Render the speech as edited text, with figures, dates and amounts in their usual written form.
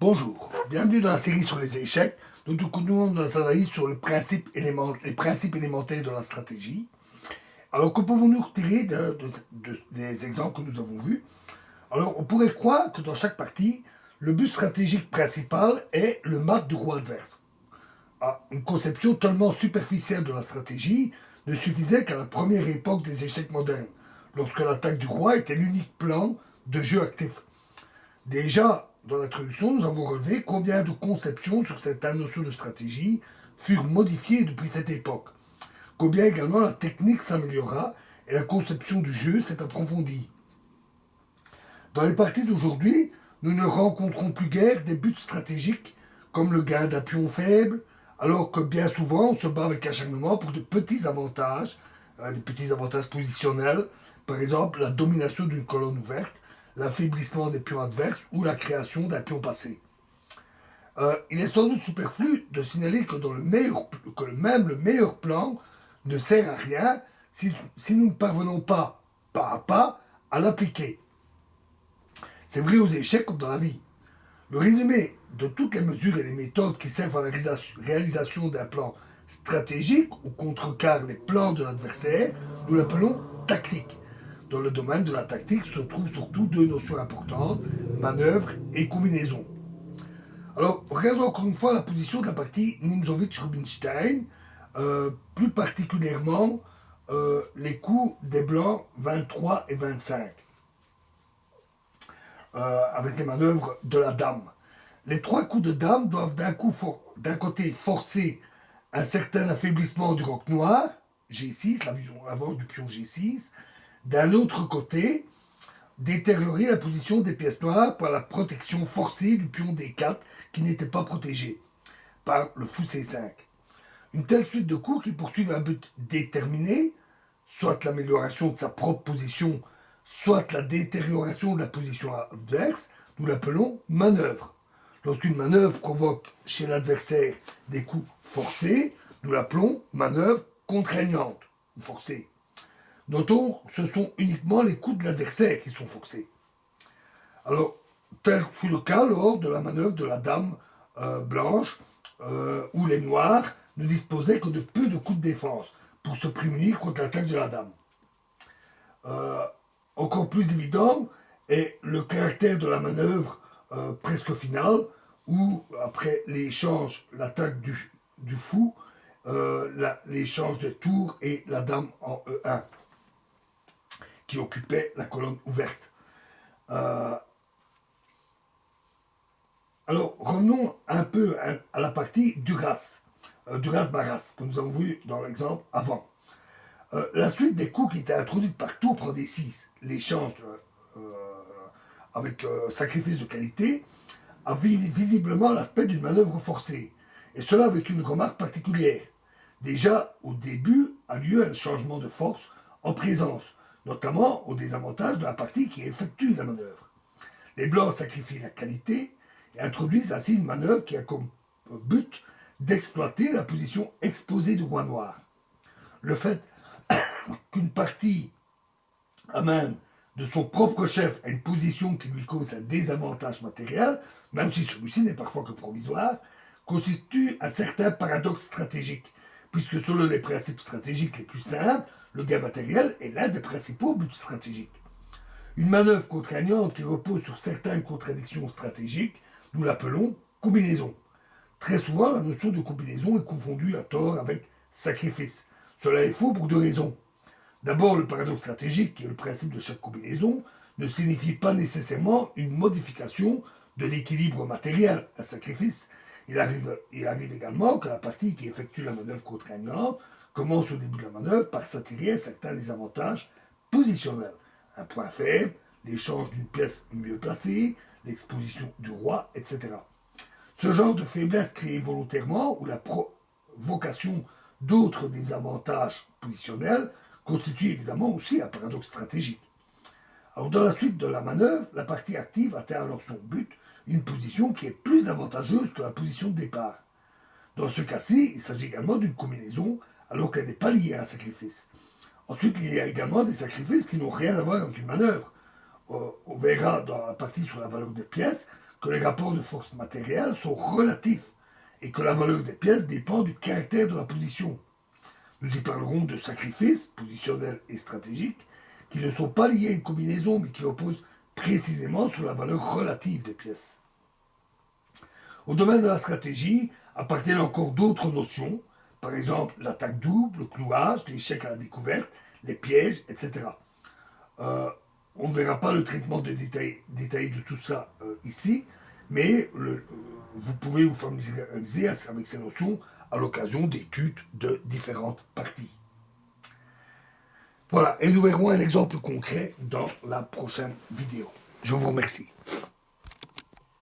Bonjour, bienvenue dans la série sur les échecs. Nous continuons nos analyses sur les principes élémentaires de la stratégie. Alors, que pouvons-nous retirer des exemples que nous avons vus? Alors, on pourrait croire que dans chaque partie, le but stratégique principal est le mat du roi adverse. Une conception tellement superficielle de la stratégie ne suffisait qu'à la première époque des échecs modernes, lorsque l'attaque du roi était l'unique plan de jeu actif. Déjà, dans l'introduction, nous avons relevé combien de conceptions sur certaines notions de stratégie furent modifiées depuis cette époque. Combien également la technique s'améliora et la conception du jeu s'est approfondie. Dans les parties d'aujourd'hui, nous ne rencontrons plus guère des buts stratégiques comme le gain d'un pion faible, alors que bien souvent on se bat avec acharnement pour de petits avantages, des petits avantages positionnels, par exemple la domination d'une colonne ouverte, l'affaiblissement des pions adverses ou la création d'un pion passé. Il est sans doute superflu de signaler que, même le meilleur plan ne sert à rien si nous ne parvenons pas à pas, à l'appliquer. C'est vrai aux échecs comme dans la vie. Le résumé de toutes les mesures et les méthodes qui servent à la réalisation d'un plan stratégique ou contrecarrent les plans de l'adversaire, nous l'appelons tactique. Dans le domaine de la tactique se trouvent surtout deux notions importantes, manœuvre et combinaison. Alors, regardons encore une fois la position de la partie Nimzowitsch-Rubinstein, plus particulièrement les coups des blancs 23 et 25, avec les manœuvres de la dame. Les trois coups de dame doivent d'un côté forcer un certain affaiblissement du roc noir, G6, l'avance du pion G6, d'un autre côté, détériorer la position des pièces noires par la protection forcée du pion D4 qui n'était pas protégé par le fou C5. Une telle suite de coups qui poursuivent un but déterminé, soit l'amélioration de sa propre position, soit la détérioration de la position adverse, nous l'appelons manœuvre. Lorsqu'une manœuvre provoque chez l'adversaire des coups forcés, nous l'appelons manœuvre contraignante ou forcée. Notons que ce sont uniquement les coups de l'adversaire qui sont forcés. Alors, tel fut le cas lors de la manœuvre de la dame blanche, où les noirs ne disposaient que de peu de coups de défense pour se prémunir contre l'attaque de la dame. Encore plus évident est le caractère de la manœuvre presque finale, où après l'échange, l'attaque du fou, l'échange des tours et la dame en E1 qui occupait la colonne ouverte. Alors, revenons un peu à la partie Duras-Barras, que nous avons vu dans l'exemple avant. La suite des coups qui étaient introduits par tour prend des 6, l'échange avec sacrifice de qualité, avait visiblement l'aspect d'une manœuvre forcée. Et cela avec une remarque particulière. Déjà, au début, a lieu un changement de force en présence, notamment au désavantage de la partie qui effectue la manœuvre. Les blancs sacrifient la qualité et introduisent ainsi une manœuvre qui a comme but d'exploiter la position exposée du roi noir. Le fait qu'une partie amène de son propre chef à une position qui lui cause un désavantage matériel, même si celui-ci n'est parfois que provisoire, constitue un certain paradoxe stratégique, puisque selon les principes stratégiques les plus simples, le gain matériel est l'un des principaux buts stratégiques. Une manœuvre contraignante qui repose sur certaines contradictions stratégiques, nous l'appelons combinaison. Très souvent, la notion de combinaison est confondue à tort avec sacrifice. Cela est faux pour deux raisons. D'abord, le paradoxe stratégique, qui est le principe de chaque combinaison, ne signifie pas nécessairement une modification de l'équilibre matériel, un sacrifice. Il arrive également que la partie qui effectue la manœuvre contraignante commence au début de la manœuvre par s'attirer à certains désavantages positionnels. Un point faible, l'échange d'une pièce mieux placée, l'exposition du roi, etc. Ce genre de faiblesse créée volontairement ou la provocation d'autres désavantages positionnels constitue évidemment aussi un paradoxe stratégique. Alors dans la suite de la manœuvre, la partie active atteint alors son but, une position qui est plus avantageuse que la position de départ. Dans ce cas-ci, il s'agit également d'une combinaison alors qu'elle n'est pas liée à un sacrifice. Ensuite, il y a également des sacrifices qui n'ont rien à voir avec une manœuvre. On verra dans la partie sur la valeur des pièces que les rapports de force matérielle sont relatifs et que la valeur des pièces dépend du caractère de la position. Nous y parlerons de sacrifices positionnels et stratégiques qui ne sont pas liés à une combinaison mais qui reposent précisément sur la valeur relative des pièces. Au domaine de la stratégie appartiennent encore d'autres notions, par exemple l'attaque double, le clouage, l'échec à la découverte, les pièges, etc. On ne verra pas le traitement détaillé de tout ça ici, mais vous pouvez vous familiariser avec ces notions à l'occasion d'études de différentes parties. Voilà, et nous verrons un exemple concret dans la prochaine vidéo. Je vous remercie.